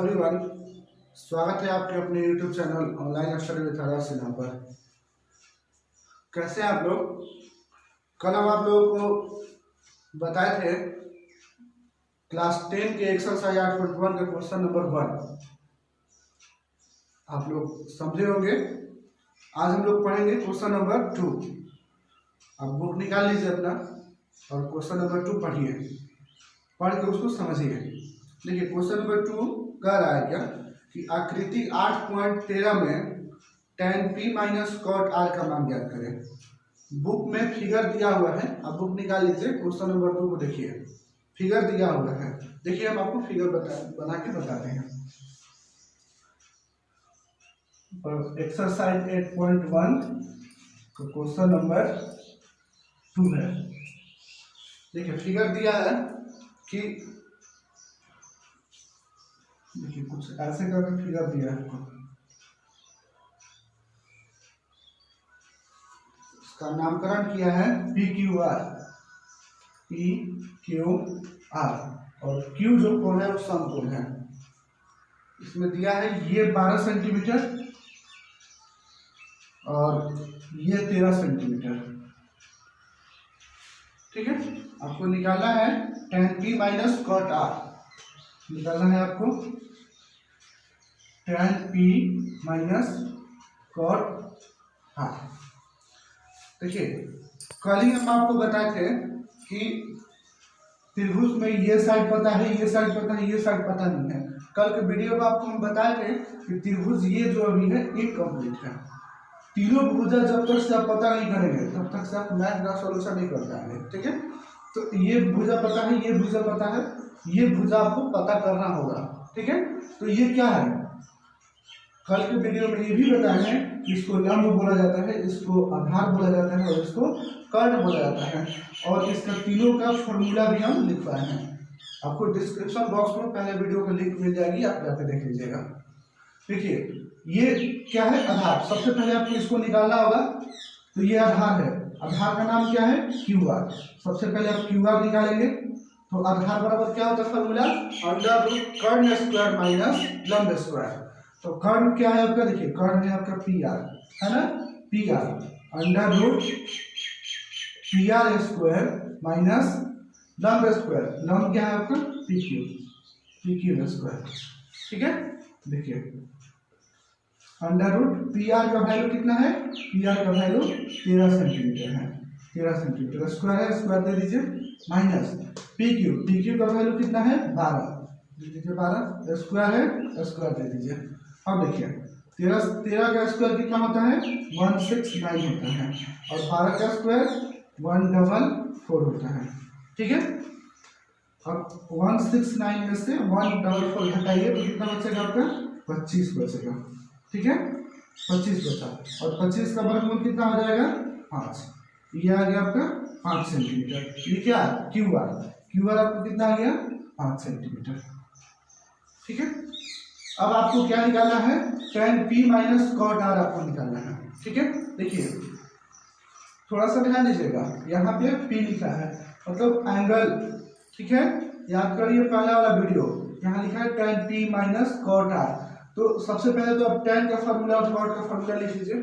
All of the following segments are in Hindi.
एवरीवन, स्वागत है आपके अपने YouTube channel online study with Adarsh Sinha पर। कैसे हैं आप लोग? कल हम आप लोगों को बताए थे क्लास 10 के एक्सरसाइज 8.1 का क्वेश्चन नंबर 1 आप लोग समझे होंगे। आज हम लोग पढ़ेंगे क्वेश्चन नंबर 2। आप बुक निकाल लीजिए अपना और क्वेश्चन नंबर 2 पढ़िए, पढ़ के उसको समझिए। देखिए क्वेश्चन नंबर 2 कह रहा है क्या कि आकृति 8.13 में tan p minus cot r का मान ज्ञात करें। बुक में फिगर दिया हुआ है, आप बुक निकाल लीजिए। क्वेश्चन नंबर 2 को देखिए, फिगर दिया हुआ है। देखिए हम आपको फिगर बना के बताते हैं। एक्सरसाइज 8.1 का क्वेश्चन नंबर 2 है। देखिए फिगर दिया है कि देखिए कुछ ऐसे करके फिगर दिया है आपको। इसका नामकरण किया है PQR, PQR और Q जो कोण है वो समकोण है। इसमें दिया है ये 12 सेंटीमीटर और ये 13 सेंटीमीटर। ठीक है, आपको निकालना है tan p minus cot r। निकालना है आपको tan p minus cot r। देखिए कल ही हम आपको बताए थे कि त्रिभुज में ये साइड पता है, ये साइड पता है, ये साइड पता नहीं है। कल के वीडियो में आपको हम बताए थे कि त्रिभुज ये जो अभी है इनकम्प्लीट है। तीनों भुजा जब तक से आप पता नहीं करेंगे तब तक से आप मैथ का सॉल्यूशन नहीं कर पाएंगे। ठीक है, तो ये भुजा पता है, ये भुजा पता है, ये भुजा आपको पता करना होगा। ठीक है, तो ये क्या है, कल के वीडियो में ये भी बताए हैं कि इसको लंब बोला जाता है, इसको आधार बोला जाता है और इसको कर्ण बोला जाता है। और इसका तीनों का फॉर्मूला भी हम लिखवाए हैं। आपको डिस्क्रिप्शन बॉक्स में पहले वीडियो का लिंक मिल जाएगी, आप जाकर देख लीजिएगा। देखिए ये क्या है, आधार। सबसे पहले आपको इसको निकालना होगा। तो ये आधार है, आधार का नाम क्या है QR। सबसे पहले आप QR निकालेंगे तो आधार बराबर क्या होता है फॉर्मूला, अंडर रूट कर्ण स्क्वायर माइनस लंब स्क्वायर। तो कर्ण क्या है आपका, देखिए कर्ण है आपका PR, है ना, PR under root PR square minus लंब स्क्वायर। लंब क्या है आपका PQ स्क्वायर। ठीक है, देखिए अंडर रूट PR का वैल्यू कितना है, PR का वैल्यू 13 सेंटीमीटर है, 13 सेंटीमीटर। स्क्वायर है, स्क्वायर दे दीजिए, माइनस PQ का वैल्यू कितना है 12, दे दीजिए 12। स्क्वायर है, स्क्वायर दे दीजिए। अब देखिए 13 का स्क्वायर कितना होता है 169 होता है और 12 का स्क्वायर 144 होता है। ठीक है, अब 169 में से 144 घटाइए तो कितना बचेगा आपका 25 बचेगा। ठीक है, 25 बचा और 25 का वर्गमूल कितना हो जाएगा 5। ये आ गया आपका 5 सेंटीमीटर। ये क्या QR आपको कितना आ गया 5 सेंटीमीटर। ठीक है, अब आपको क्या निकालना है tan p minus cot r आपको निकालना है। ठीक है, देखिए थोड़ा सा ध्यान दीजिएगा, यहाँ पे p लिखा है मतलब एंगल। ठीक है, याद करिए पहला वाला वीडियो, यहाँ लिखा है tan p minus cot r। तो सबसे पहले तो आप tan का फार्मूला और कॉट का फार्मूला लिख लीजिए।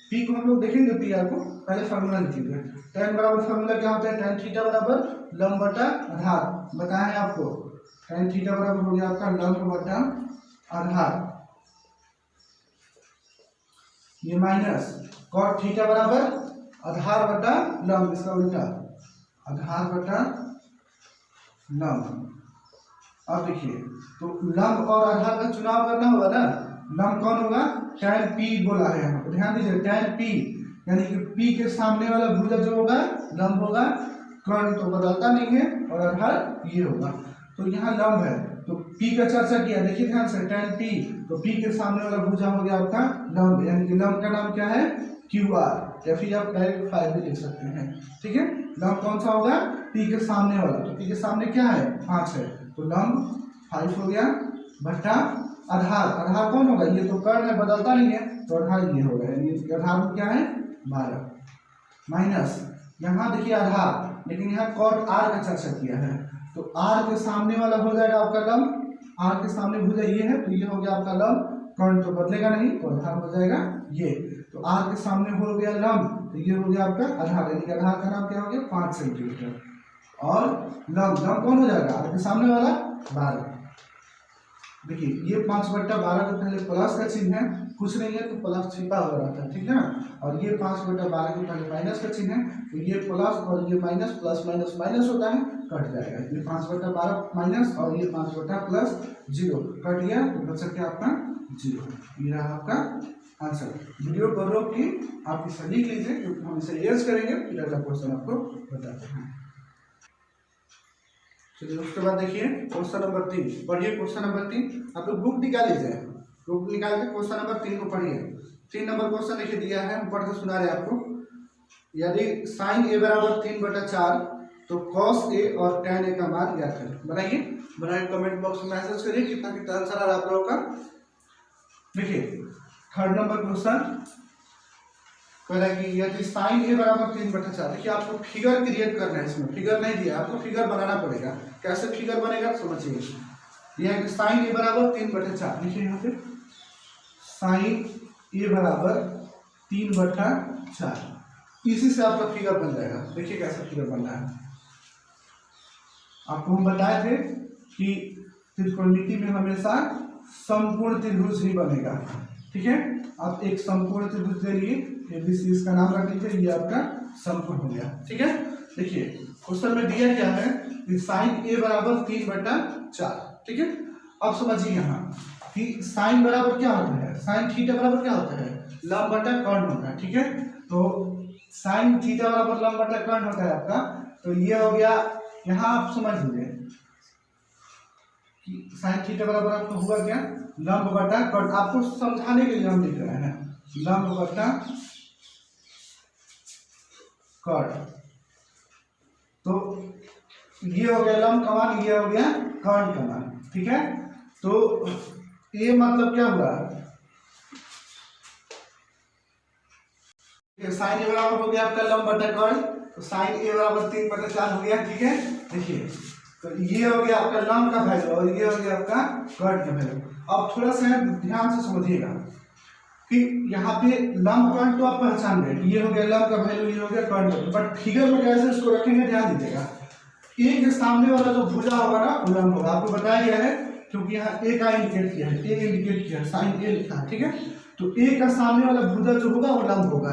p को हम लोग देखेंगे, PR को पहले फार्मूला लिख लीजिए। tan बराबर फार्मूला क्या होता है, tan थीटा बराबर लंब बटा आधार। बताया है आपको, tan थीटा बराबर हो गया आपका लंब बटा आधार, ये माइनस कॉट थीटा बराबर आधार बटा लंब, इसका उल्टा आधार बटा लंब। अब देखिए तो लंब और आधार का चुनाव करना होगा ना। लंब कौन होगा, tan p बोला है यहाँ पर, ध्यान दीजिए tan p यानी कि p के सामने वाला भुजा जो होगा लंब होगा, कर्ण तो बदलता नहीं है और आधार ये होगा। तो यहाँ लंब है तो p का चर्चा किया, देखिए ध्यान से tan p, तो p के सामने वाला भुजा हो गया आपका लंब, यानी कि लंब का नाम क्या है QR, या फिर आप डायरेक्ट 5 भी लिख सकते हैं। ठीक है, लंब कौन सा होगा p के सामने वाला, तो p के सामने क्या है 5 है, तो लंब 5 हो गया बटा आधार। आधार कौन होगा, ये तो कर्ण है बदलता नहीं है, तो आधार ये होगा, यानी आधार क्या है 12 माइनस यहाँ देखिए आधार, लेकिन यहाँ कॉट r का चर्चा किया है तो r के सामने वाला हो जाएगा आपका लंब, आर के सामने भुजा ये है तो ये हो गया आपका लंब, कर्ण तो बदलेगा नहीं तो आधार हो जाएगा ये। तो आर के सामने हो गया लंब तो ये हो गया आपका आधार, यानी कि आधार का नाम क्या हो गया 5 सेंटीमीटर। और लंब लंब कौन हो जाएगा आर के सामने वाला 12। देखिए ये 5/12 के पहले प्लस का चिन्ह है, कुछ नहीं है तो प्लस छिपा हुआ रहता है, ठीक है ना। और ये 5/12 के पहले माइनस का चिन्ह है तो ये प्लस और ये माइनस, प्लस माइनस माइनस होता है, कट जाएगा। ये 5/12 माइनस और ये 5 प्लस 0 कट गया तो बच सकता है आपका 0। ये रहा आपका आंसर। वीडियो को रोक के आप इसे लिख लीजिए क्योंकि हम इसे यस करेंगे, फिर अगला क्वेश्चन आपको बताते हैं। चलिए उसके बाद देखिए क्वेश्चन नंबर 3 पढ़िए। क्वेश्चन नंबर 3 आप लोग बुक निकाल लीजिए, बुक निकाल के क्वेश्चन नंबर 3 को पढ़िए। 3 नंबर क्वेश्चन देखिए दिया है, हम पढ़ के सुना रहे हैं आपको। यदि साइन ए बराबर 3/4 तो कॉस ए और tan ए का मान ज्ञात करें। बनाइए, बनाइए कमेंट बॉक्स में मैसेज करिए कितना कितना आंसर आ रहा है आप लोगों का। देखिए थर्ड नंबर क्वेश्चन कह रहा है कि यदि साइन ए बराबर 3/4, देखिए आपको फिगर क्रिएट करना है, इसमें फिगर नहीं दिया, आपको फिगर बनाना पड़ेगा। कैसे फिगर बनेगा समझिए। यह है कि साइन ए बराबर 3/4, देखिए यहाँ पे साइन ए बराबर 3/4, इसी से आपका फिगर बन जाएगा। देखिए कैसे फिगर बन रहा है। आपको हम बताए थे कि त्रिकोणमिति में हमेशा संपूर्ण त्रिभुज ही बनेगा, ठीक है। आप एक संपूर्ण त्रिभुज ले लिए, एबीसी इसका नाम रख लीजिए, ये आपका संपूर्ण हो गया, ठीक है। देखिए क्वेश्चन में दिया क्या है कि साइन ए बराबर 3/4, ठीक है। अब समझिए यहाँ कि साइन बराबर क्या होता है, साइन थीटा बराबर क्या होता है, लंब बटा कर्ण होता है, ठीक है। तो साइन थीटा बराबर लंब बटा कर्ण होता है आपका। तो ये हो गया, यहाँ आप समझ लीजिए कि साइन थीटा बराबर आपको हुआ क्या, लंब बटा कर्ण। आपको समझाने के लिए हम लिख रहे हैं लंब बटा कर्ण। तो ये हो गया लंब का मान, ये हो गया कर्ण का मान, ठीक है। तो ये मतलब क्या हुआ, साइन ए बराबर हो गया आपका लंब बटा कर्ण। तो साइन ए बराबर 3/4 हो गया, ठीक है। देखिए तो ये हो गया आपका लंब का वैल्यू और ये हो गया आपका कर्ण का वैल्यू। अब थोड़ा सा ध्यान से समझिएगा कि यहाँ पे लंब कर्ण तो आप पहचान गए, ये हो गया लंब का वैल्यू, ये हो गया कर्ण का, बट फिगर में कैसे इसको रखेंगे ध्यान दीजिएगा। ए के सामने वाला जो भुजा होगा ना वो लंब होगा, आपको बताया गया है क्योंकि यहाँ ए का इंडिकेट किया है, ए इंडिकेट किया है, साइन ए लिखा है, ठीक है। तो ए का सामने वाला भुजा जो होगा वो लंब होगा।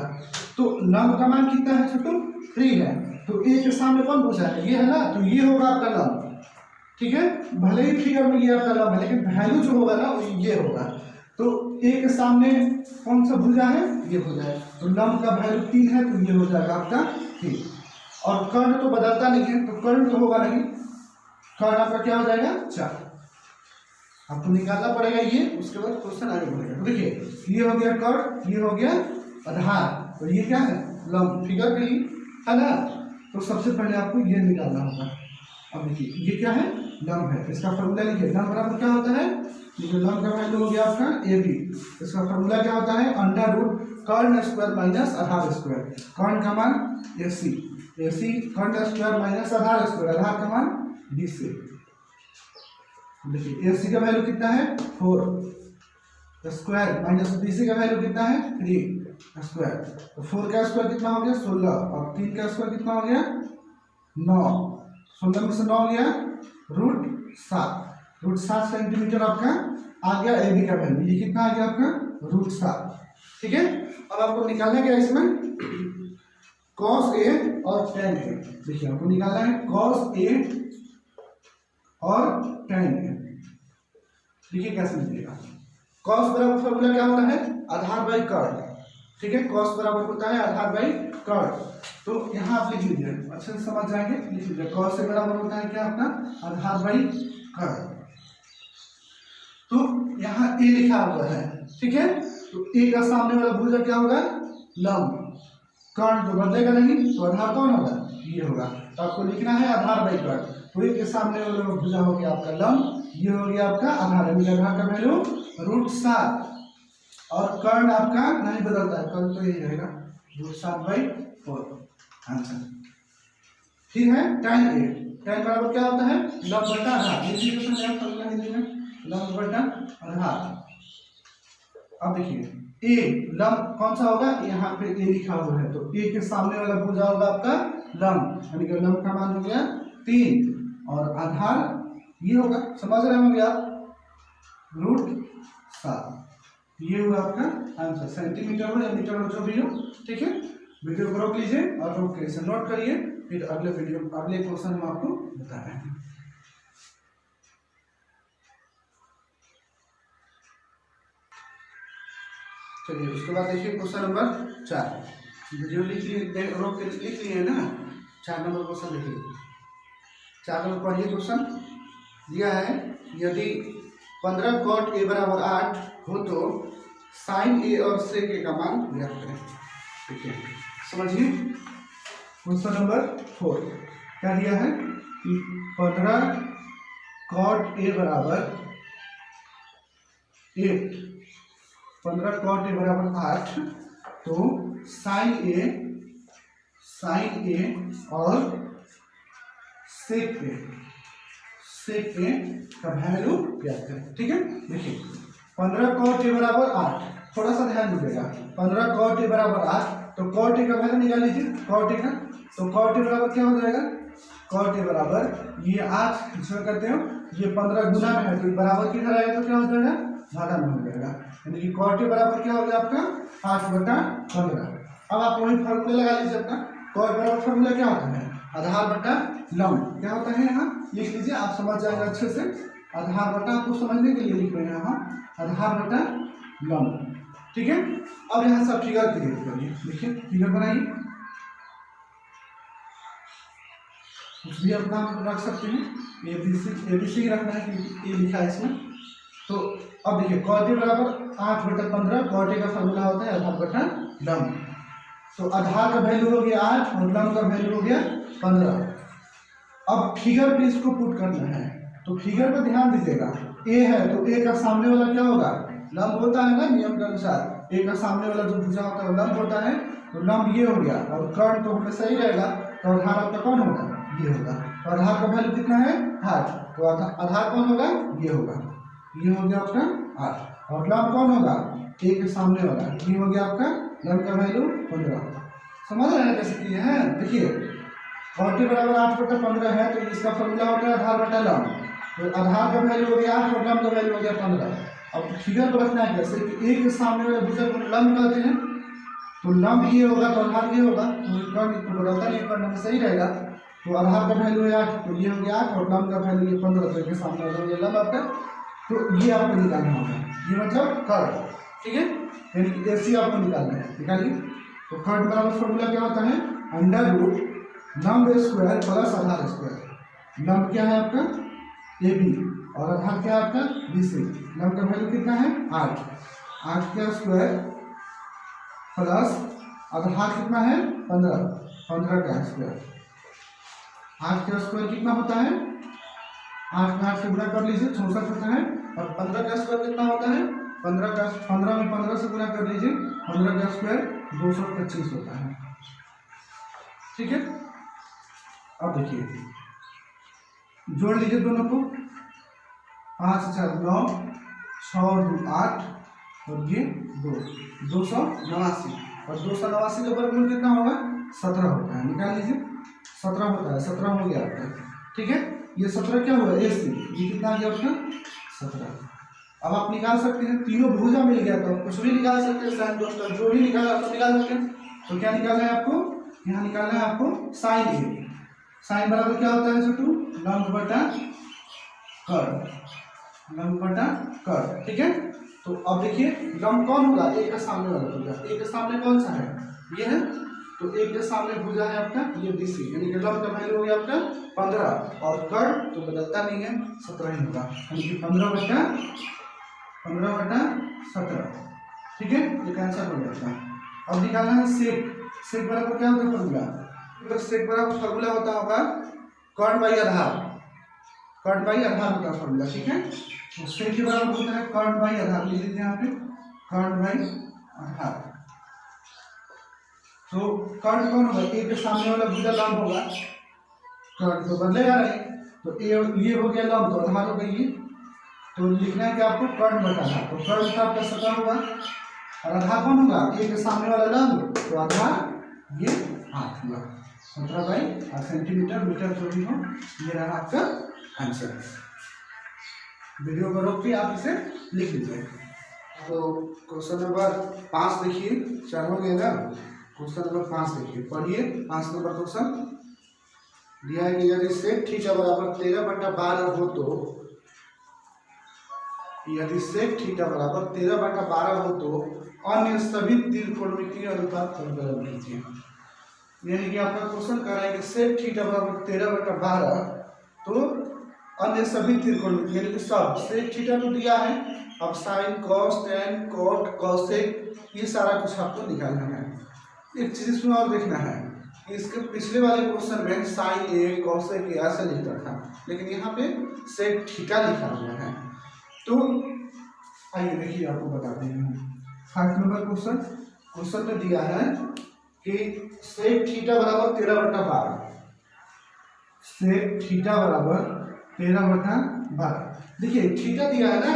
तो लंब का मान कितना है छोटू, 3 है। तो ए के सामने कौन भुजा है, ये है ना, तो ये होगा आपका लंब, ठीक है। भले ही फिगर में ये आपका लंब है लेकिन वैल्यू जो होगा ना वो ये होगा। तो ए के सामने कौन सा भुजा है, ये भुजा है, तो लंब का वैल्यू 3 है तो ये हो जाएगा आपका 3। और कर्ण तो बदलता नहीं है तो कर्ण तो होगा नहीं, कर्ण आपका क्या हो जाएगा 4। आपको निकालना पड़ेगा ये, उसके बाद क्वेश्चन आगे बढ़ेगा। तो देखिए ये हो गया कर्ण, ये हो गया आधार, तो ये क्या है लंब, फिगर भी है ना। तो सबसे पहले आपको ये निकालना होगा। अब देखिए ये क्या है, लंब है, इसका फॉर्मूला लिखिए। लंब बराबर क्या होता है, ये जो लंब का वैल्यू हो गया आपका ए बी, इसका फॉर्मूला क्या होता है, अंडर रूट कर्ण स्क्वायर माइनस आधार स्क्वायर। कर्ण का मान ए सी, कर्ण स्क्वायर माइनस आधार स्क्वायर, आधार का मान बी सी। देखिए ए सी का वैल्यू कितना है 4 स्क्वायर माइनस बी सी का वैल्यू कितना है 3 स्क्वायर। तो 4 का स्क्वायर कितना हो गया 16 और 3 का स्क्वायर कितना हो गया 9। 16 में से 9 गया √7 सेंटीमीटर आपका आ गया ए बी का वैल्यू। ये कितना आ गया आपका √7, ठीक है। अब आपको निकालना क्या है इसमें, cos A और tan A। देखिए आपको निकालना है cos A और tan A। देखिए कैसे निकलेगा, cos बराबर फॉर्मूला क्या होता है आधार बाई कर्ण, ठीक है। cos बराबर होता है आधार बाई कर्ण। तो यहाँ आप लिख लीजिए, अच्छे से समझ जाएंगे, लिख लीजिए cos से बराबर होता है क्या आपका आधार बाई कर्ण। तो यहाँ a लिखा हुआ है, ठीक है। तो a का सामने वाला भुजा क्या होगा लंब, कर्ण तो बदलेगा नहीं तो आधार कौन होगा ये होगा। तो आपको लिखना है आधार बाई कर्ण। तो a के सामने वाला भुजा हो गया आपका लंब, ये हो गया आपका आधार, आधार का वैल्यू √7 और कर्ण आपका नहीं बदलता है, कर्ण तो यही रहेगा √7/4 आंसर। ठीक है tan A। tan बराबर क्या होता है, लंब बटा आधार। ये इक्वेशन है फॉर्मूला हिंदी में, लंब बटा आधार। अब देखिए ए लंब कौन सा होगा, यहाँ पे ए लिखा हुआ है, तो ए के सामने वाला भुजा होगा आपका लंब, यानी कि लंब का मान हो गया 3 और आधार ये होगा, समझ रहे होंगे आप, √7। ये हुआ आपका आंसर, सेंटीमीटर हो या मीटर हो जो भी हो, ठीक है। वीडियो को रोक लीजिए और रोक के इसे नोट करिए, फिर अगले क्वेश्चन हम आपको बता रहे हैं। चलिए उसके बाद देखिए क्वेश्चन नंबर 4, वीडियो लिख लिए, रोक के लिख लिए ना, 4 नंबर क्वेश्चन देखिए। 4 नंबर पढ़िए, क्वेश्चन दिया है यदि 15 cot a बराबर 8 हो तो sin a और sec a का मान ज्ञात करें। ठीक है, समझिए क्वेश्चन नंबर 4 क्या दिया है कि 15 cot a बराबर 8, 15 cot a बराबर 8, तो sin a और sec a का वैल्यू ज्ञात करें। ठीक है, देखिए 15 cot a बराबर 8, थोड़ा सा ध्यान दीजिएगा, 15 cot a बराबर 8, तो cot a का वैल्यू निकाल लीजिए, cot a का, तो cot a बराबर क्या हो जाएगा, cot a बराबर ये 8 इसमें करते हो, ये 15 गुना में है तो बराबर किधर आएगा, तो क्या हो जाएगा, भागा में हो जाएगा, यानी कि cot a बराबर क्या हो गया आपका 8/15। अब आप वही फॉर्मूला लगा लीजिए अपना, cot बराबर फॉर्मूला क्या होता है, आधार बटा लंब, क्या होता है यहाँ लिख लीजिए, आप समझ जाएंगे अच्छे से। आधार बटा, आपको समझने के लिए लिख रहे हैं यहाँ, आधार बटा लंब। ठीक है, अब यहाँ सब फिगर क्रिएट करिए, देखिए फिगर बनाइए, कुछ भी अपना रख सकते हैं, ABC रखना है क्योंकि ए लिखा है इसमें। तो अब देखिए cot a बराबर 8/15, cot a का फॉर्मूला होता है आधार बटा लंब, तो आधार का वैल्यू हो गया 8 और लंब का वैल्यू हो गया 15। अब फिगर पे इसको पुट करना है, तो फिगर पे ध्यान दीजिएगा, ए है तो ए का सामने वाला क्या होगा, लंब होता है ना नियम के अनुसार, ए का सामने वाला जो भुजा होता है वो लंब होता है, तो लंब ये हो गया और कर्ण तो हमेशा ही रहेगा, तो आधार आपका कौन होगा, ये होगा, तो आधार का वैल्यू कितना है 8, तो आधार कौन होगा, ये होगा, ये हो गया आपका 8, और लंब कौन होगा, ए के सामने वाला, ये हो गया आपका लंब का वैल्यू 15। समझ रहे हैं कैसे किए हैं, देखिए cot a बराबर 8/15 है, तो इसका फॉर्मूला होता है आधार बटा लंब, तो आधार का वैल्यू हो गया 8 और लंब का वैल्यू हो गया 15। अब फिगर को रखना है कैसे कि एक के सामने वाले भुजा को लंब कहते हैं, तो लंब ये होगा तो आधार ये होगा, तो कर्ण तो बदलता नहीं, कर्ण में सही रहेगा, तो आधार का वैल्यू है 8, तो ये हो गया 8 और लंब का वैल्यू ये 15, तो इसके सामने वाला ये लंब आपका, तो ये आपको निकालना होगा, ये मतलब कर्ण। ठीक है, यानी कि AC आपको निकालना है, निकालिए। तो कर्ण बराबर फॉर्मूला क्या होता है, √ लंब स्क्वायर प्लस आधार स्क्वायर। लंब क्या है आपका AB और आधार क्या है आपका BC। लंब का वैल्यू कितना है 8 का स्क्वायर प्लस आधार कितना है 15 का स्क्वायर। 8 का स्क्वायर कितना होता है, 8 में 8 से गुणा कर लीजिए 64 होता है, और 15 का स्क्वायर कितना होता है, 15 में 15 से गुणा कर लीजिए, 15 का स्क्वायर 225 होता है। ठीक है, अब देखिए जोड़ लीजिए दोनों को, 5 4 9, 6 2 8 और ये 289, और 289 का वर्गमूल कितना होगा 17 होता है, निकाल लीजिए, 17 होता है, 17 हो गया आपका। ठीक है, ये 17 क्या हुआ AC, ये कितना आ गया आपका 17। अब आप निकाल सकते हैं, तीनों भुजा मिल गया तो कुछ भी निकाल सकते हैं, साइन दोस्तों जो भी निकाला तो निकाल सकते हैं। तो क्या निकालना है आपको, यहाँ निकालना है आपको साइन A। साइन बराबर क्या होता है छोटू, लंब बटा कर्ण, लंब बटा कर्ण। ठीक है, तो अब देखिए लंब कौन होगा, ए का सामने वाला भुजा, ए के सामने कौन सा है, ये है, तो ए के सामने भुजा है आपका ये BC, यानी कि लंब का वैल्यू हो गया आपका 15, और कर्ण तो बदलता नहीं है 17 ही होगा, यानी कि 15/17। ठीक है, ये कैंसिल हो जाता है। अब निकालना है सेक बराबर क्या होता है फॉर्मूला, तो सेक बराबर फॉर्मूला होता होगा कर्ण बाई आधार, कर्ण बाई आधार होता है फॉर्मूला। ठीक है, तो सेक के बराबर होता है कर्ण बाई आधार, लिख लीजिए यहाँ पे कर्ण बाई आधार। तो कर्ण कौन होगा, ए के सामने वाला भुजा लंब होगा, कर्ण तो बदलेगा नहीं, तो ये हो गया लंब, तो आधार हो गई ये। तो लिखना है कि आपको कर्ण बताना, तो कर्ण का आपका सतह होगा और आधार कौन होगा, ए के सामने वाला लंब, तो आधार ये 8 हुआ, 17/8 सेंटीमीटर मीटर जो भी हो, ये रहा आपका आंसर। वीडियो को रोक के आप इसे लिख लीजिए। तो क्वेश्चन नंबर 5 देखिए, 4 हो गया ना, क्वेश्चन नंबर 5 देखिए, पढ़िए। 5 नंबर क्वेश्चन दिया है कि यदि सेक थीटा बराबर 13/12 हो तो, यदि सेक थीटा बराबर 13/12 हो तो अन्य सभी त्रिकोणमितीय अनुपात फॉर्मूला लीजिए। यानी कि आपका क्वेश्चन कह रहा है कि सेक थीटा बराबर 13/12, तो अन्य सभी त्रिकोणमितीय यानी कि सब, सेक थीटा तो दिया है, अब sine cos tan cot cosec ये सारा कुछ आपको निकालना है। एक चीज इसमें और देखना है, इसके पिछले वाले क्वेश्चन में साइन ए कॉसेक ए ऐसा लिखा था, लेकिन यहाँ पे सेक थीटा लिखा हुआ है। तो आइए देखिए आपको बताते हैं। 5 नंबर क्वेश्चन में दिया है कि सेक थीटा बराबर 13/12, सेक थीटा बराबर 13/12। देखिए थीटा दिया है ना,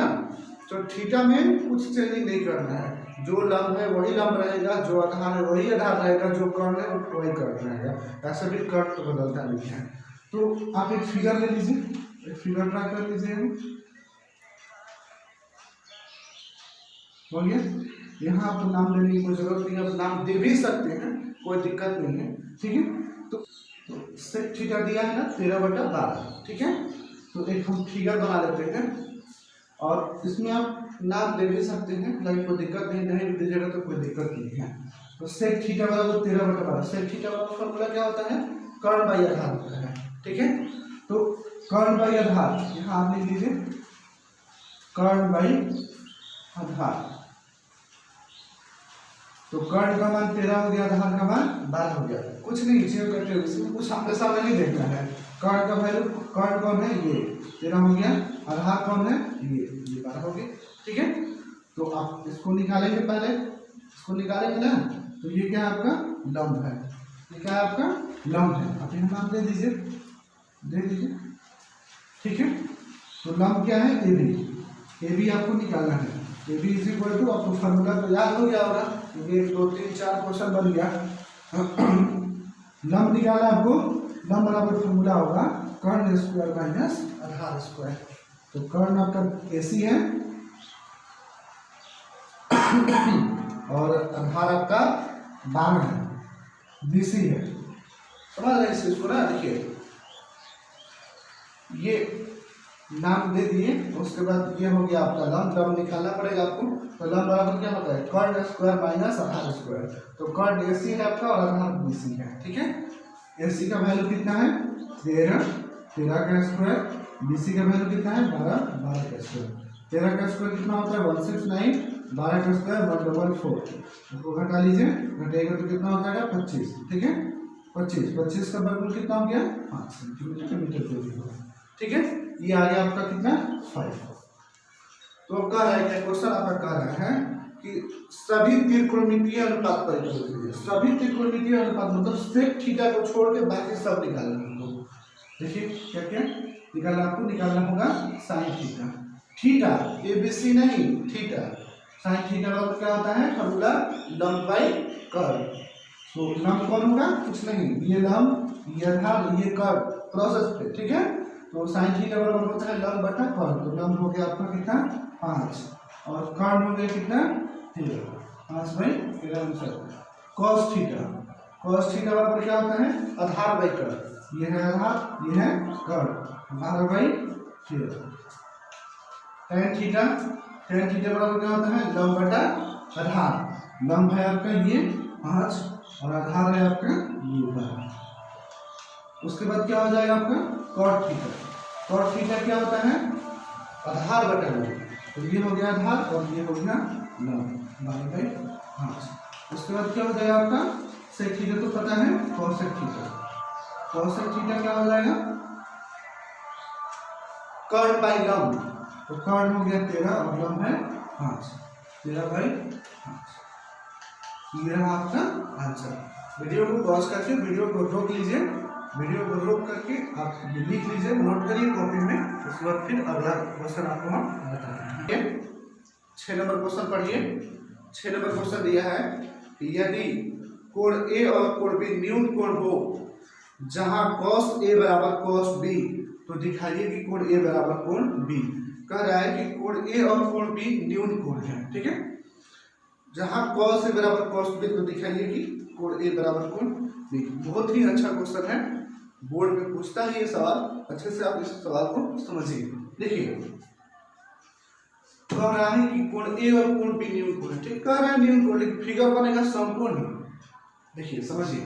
तो थीटा में कुछ चेंजिंग नहीं करना है, जो लंब है वही लंब रहेगा, जो आधार है वही आधार रहेगा, जो कर्ण है वही कर्ण रहेगा, ऐसा भी कर्ण तो बदलता नहीं है। तो आप एक फिगर ले लीजिए, एक फिगर ड्रा कर लीजिए, हो गया। यहाँ आपको नाम देने की कोई जरूरत नहीं है, आप नाम दे भी सकते हैं, कोई दिक्कत नहीं है, ठीक है। तो सेक थीटा दिया है ना 13/12, ठीक है। तो एक हम फिगर बना लेते हैं और इसमें आप नाम दे भी सकते हैं, लेकिन कोई दिक्कत नहीं दीजिएगा तो कोई दिक्कत नहीं है। तो सेक थीटा बराबर 13/12, सेक थीटा का फॉर्मूला क्या होता है, कर्ण बाई आधार होता है, ठीक है। तो कर्ण बाई आधार यहाँ आप लिख लीजिए, कर्ण बाई आधार। तो कर्ण का मान 13 हो गया, आधार का मान 12 हो गया, कुछ नहीं चेंज करते हुए, इसमें कुछ आपके सामने नहीं देखना है। कर्ण का वैल्यू, कर्ण कौन है, ये 13 हो गया, आधार कौन है, ये 12 हो गया, ठीक है। तो आप इसको निकालेंगे, पहले इसको निकालेंगे ना, तो ये क्या है आपका लंब है, ये क्या है आपका लंब है, आप यहाँ नाम दे दीजिए, ठीक है। तो लंब क्या है, ए बी आपको निकालना है। A B is equal to, आपको फॉर्मूला तो याद हो गया होगा, 1 2 3 4 क्वेश्चन बन गया। लंब निकाला आपको, लंब बराबर फॉर्मूला होगा कर्ण स्क्वायर माइनस आधार स्क्वायर। तो कर्ण आपका AC है और आधार आपका 12 है, BC है, समझ रहे इस चीज को ना। देखिए ये नाम दे दिए, उसके बाद ये हो गया आपका लंब निकालना पड़ेगा आपको। तो लंब बराबर क्या होता है, कर्ण स्क्वायर माइनस आधार स्क्वायर। तो कर्ण AC है आपका और आधार BC है, ठीक है। AC का वैल्यू कितना है 13 का स्क्वायर, BC का वैल्यू कितना है 12 का स्क्वायर। 13 का स्क्वायर कितना होता है 169, 12 का स्क्वायर 144, इसको घटा लीजिए, घटेगा तो कितना होता है 25, ठीक है। 25 का वर्गमूल कितना हो गया 5 सेंटीमीटर मीटर जो भी होगा, ठीक है। ये आ गया आपका कितना 5। तो कह रहा है क्या क्वेश्चन आपका कह रहा है कि सभी त्रिकोणमितीय अनुपात पर कीजिए। सभी त्रिकोणमितीय अनुपात मतलब सेक थीटा को छोड़ के बाकी सब निकालना है। देखिए क्या क्या निकालना, आपको निकालना होगा साइन थीटा। थीटा ABC नहीं, थीटा साइन थीटा का क्या होता है फॉर्मूला लंब बाई कर्व। तो लंब कौन होगा, कुछ नहीं, ये लंब, ये आधार, ये कर्व प्रोसेस पे, ठीक है। तो साइन थीटा बराबर होता है लंब बटा कर्व। तो लंब हो गया आपका कितना 5 और कर्व हो गया कितना 13, 5/13 आंसर। cos थीटा बराबर क्या होता है आधार बाई कर्व, ये है आधार, ये है कर्व, 12/13। tan थीटा बराबर क्या होता है लंब बटा आधार। लंब है आपका ये 5 और आधार है आपका ये 12। उसके बाद क्या हो जाएगा आपका cot थीटा क्या होता है आधार बटा लंब। तो ये हो गया आधार और ये हो गया लंब 12/5। उसके बाद क्या हो जाएगा आपका सेक थीटा, तो पता है cosec थीटा क्या हो जाएगा कर्ण बाई लंब। तो कर्ण हो गया 13 और लंब है 5, 13/5। ये रहा आपका आंसर। वीडियो को पॉज करके वीडियो को रोक लीजिए वीडियो को रोक करके आप लिख लीजिए, नोट करिए कॉपी में, उसके बाद फिर अगला क्वेश्चन आपको हम बताएंगे। 6 नंबर क्वेश्चन पढ़िए। 6 नंबर क्वेश्चन दिया है कि यदि कोण ए और कोण बी न्यून कोण हो जहां cos A बराबर cos B, तो दिखाइए कि कोण A बराबर कोण B। कह रहा है कि कोण A और कोण B न्यून कोण है, ठीक है। जहां cos A बराबर cos B, तो दिखाइए कि कोण A बराबर कोण B। बहुत ही अच्छा क्वेश्चन है, बोर्ड में पूछता है ये सवाल, अच्छे से आप इस सवाल को समझिए। देखिए कह रहा है कि कोण A और कोण B न्यून कोण है, ठीक। कह रहा है न्यून कोण, लेकिन फिगर बनेगा समकोण ही। देखिए समझिए,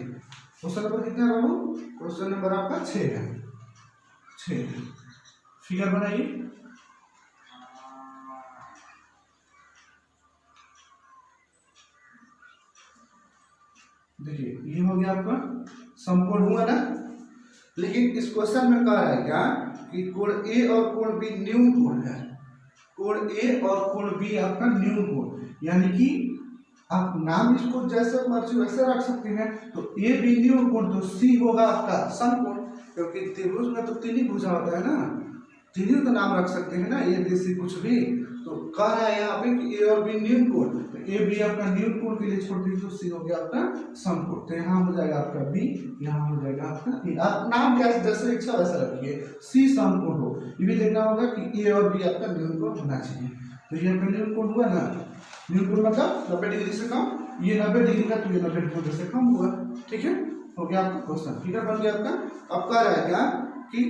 क्वेश्चन नंबर कितना है बाबू? क्वेश्चन नंबर आपका 6 है। 6 फिगर बनाइए। देखिए ये हो गया आपका समकोण हुआ ना, लेकिन इस क्वेश्चन में कह रहा है क्या कि कोण A और कोण B न्यून कोण है। कोण A और कोण B आपका न्यून कोण, यानी कि आप नाम इसको जैसे मर्जी वैसे रख सकते हैं। तो A B न्यून कोण, तो C होगा आपका समकोण, क्योंकि त्रिभुज में तो 3 ही भुजा होता है ना, 3 ही तो नाम रख सकते हैं ना, A B C कुछ भी। तो कह रहा है यहाँ पे कि A और B न्यून कोण, तो A B आपका न्यून कोण के लिए छोड़ दीजिए, तो C हो गया आपका समकोण। तो यहाँ हो जाएगा आपका B, यहाँ हो जाएगा आपका A। आप नाम क्या जैसे इच्छा वैसा रखिए, C समकोण हो। ये भी देखना होगा कि A और B आपका न्यून कोण होना चाहिए। तो ये आपका न्यून कोण हुआ ना, न्यून कोण मतलब 90 डिग्री से कम, ये 90 डिग्री का, तो ये 90 डिग्री से कम हुआ, ठीक है। हो गया आपका क्वेश्चन, फिगर बन गया आपका। अब कह रहा है क्या कि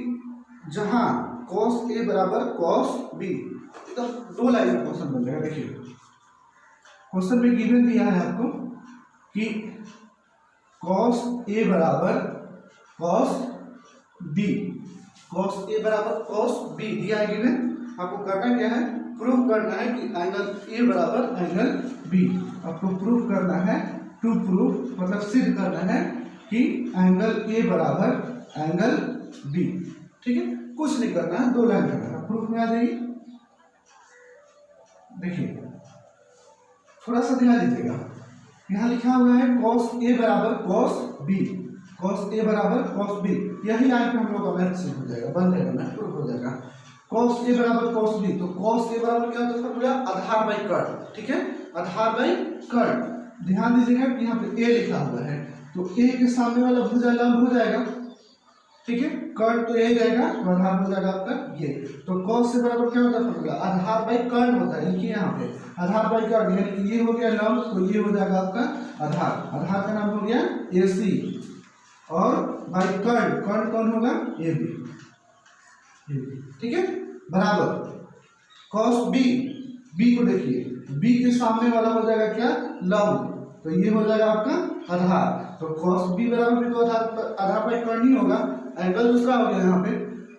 जहां cos A बराबर cos B, तो 2 लाइन में क्वेश्चन बन जाएगा। देखिए क्वेश्चन में गिवन दिया है आपको कि cos A बराबर cos B, cos A बराबर cos B दिया है गिवन। आपको करना क्या है, प्रूव करना है कि एंगल A बराबर एंगल B। आपको प्रूव करना है, टू प्रूव मतलब सिद्ध करना है कि एंगल A बराबर एंगल B, ठीक है। कुछ नहीं करना है, 2 लाइन करना है, प्रूफ में आ जाएगी। देखिए थोड़ा सा ध्यान दीजिएगा, यहाँ लिखा हुआ है cos A बराबर cos B, cos A बराबर cos B। यही लाइन पे हम लोग का मैथ सिद्ध हो जाएगा, बन जाएगा, मैथ प्रूफ हो जाएगा। cos A बराबर cos B, तो cos A बराबर क्या होता है फॉर्मूला, आधार बाई कर्ण, ठीक है, आधार बाई कर्ण। ध्यान दीजिएगा कि यहाँ पे A लिखा हुआ है, तो A के सामने वाला भुजा लंब हो जाएगा, ठीक है। कर्ण तो यही रहेगा, तो आधार हो जाएगा आपका ये। तो cos से बराबर क्या होता है फॉर्मूला, आधार बाई कर्ण होता है। लिखिए यहाँ पे आधार बाई कर्ण, यानी कि ये हो गया लंब, तो ये हो जाएगा आपका आधार। आधार का नाम हो गया AC, और बाई कर्ण, कर्ण कौन होगा, AB, ठीक है। बराबर cos B, B को देखिए, B के सामने वाला हो जाएगा क्या, लंब, तो ये हो जाएगा आपका आधार। तो cos B बराबर भी तो आधार बाई कर्ण ही होगा, एंगल दूसरा हो गया यहाँ पे।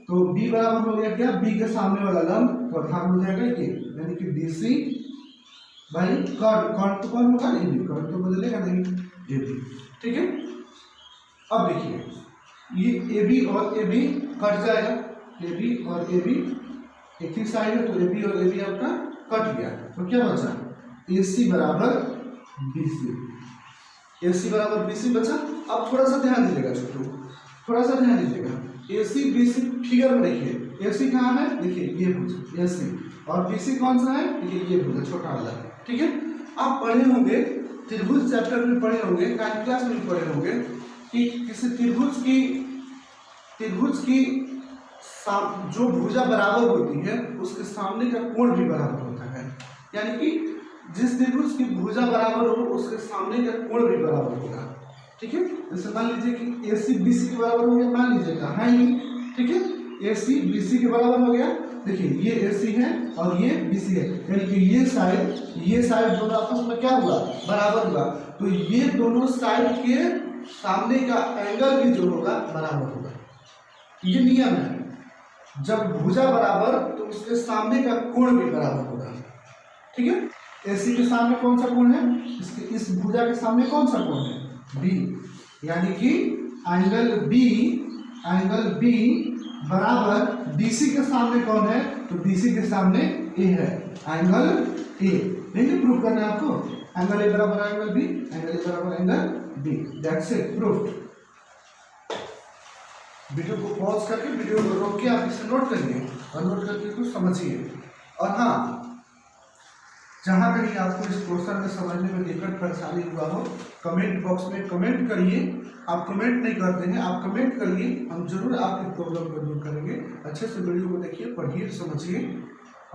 तो B बराबर हो गया क्या, B के सामने वाला लंब, तो आधार हो जाएगा ये, यानी कि BC बाई कर्ण। कर्ण तो कौन होगा, AB, कर्ण तो बदलेगा नहीं, AB, ठीक है। अब देखिए ये AB और AB कट जाएगा, AB और AB एक ही साइड है, तो AB और AB आपका कट गया, तो क्या बचा, AC बराबर BC, AC बराबर BC बचा। अब थोड़ा सा ध्यान दीजिएगा छोटू, थोड़ा सा ध्यान दीजिएगा, AC BC फिगर में देखिए, AC कहाँ है, देखिए ये भुजा AC, और BC कौन सा है, ये भुजा छोटा वाला, ठीक है। आप पढ़े होंगे त्रिभुज चैप्टर में, पढ़े होंगे क्लास में पढ़े होंगे कि किसी त्रिभुज की जो भुजा बराबर होती है उसके सामने का कोण भी बराबर होता है, यानी कि जिस त्रिभुज की भुजा बराबर हो उसके सामने का कोण भी बराबर होगा, ठीक है। जैसे मान लीजिए कि AC BC के बराबर हो गया, मान लीजिएगा है ही, ठीक है, AC BC के बराबर हो गया। देखिए ये AC है और ये BC है, यानी कि ये साइड दोनों आपस में क्या हुआ, बराबर हुआ, तो ये दोनों साइड के सामने का एंगल भी जो होगा बराबर होगा। ये नियम है, जब भुजा बराबर तो उसके सामने का कोण भी बराबर होगा, ठीक है। AC के सामने कौन सा कोण है, इस भुजा के सामने कौन सा कोण है, B, यानी कि एंगल B बराबर BC के सामने कौन है, तो BC के सामने A है, एंगल A। नहीं प्रूफ करना है आपको, एंगल A बराबर एंगल B, एंगल A बराबर angle B, that's it, proof. Video को पॉज करके वीडियो को रोक के आप इसे नोट करिए और नोट करके कुछ समझिए। और हाँ, जहाँ कहीं आपको इस क्वेश्चन में समझने में दिक्कत परेशानी हुआ हो, कमेंट बॉक्स में कमेंट करिए। आप कमेंट नहीं करते हैं, आप कमेंट करिए, हम जरूर आपकी प्रॉब्लम को दूर करेंगे। अच्छे से वीडियो को देखिए, पढ़िए, समझिए।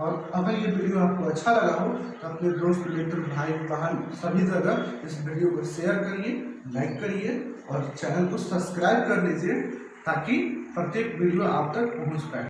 और अगर ये वीडियो आपको अच्छा लगा हो तो अपने दोस्त, मित्र, भाई, बहन सभी जगह इस वीडियो को शेयर करिए, लाइक करिए और चैनल को सब्सक्राइब कर लीजिए ताकि प्रत्येक वीडियो आप तक पहुँच पाए।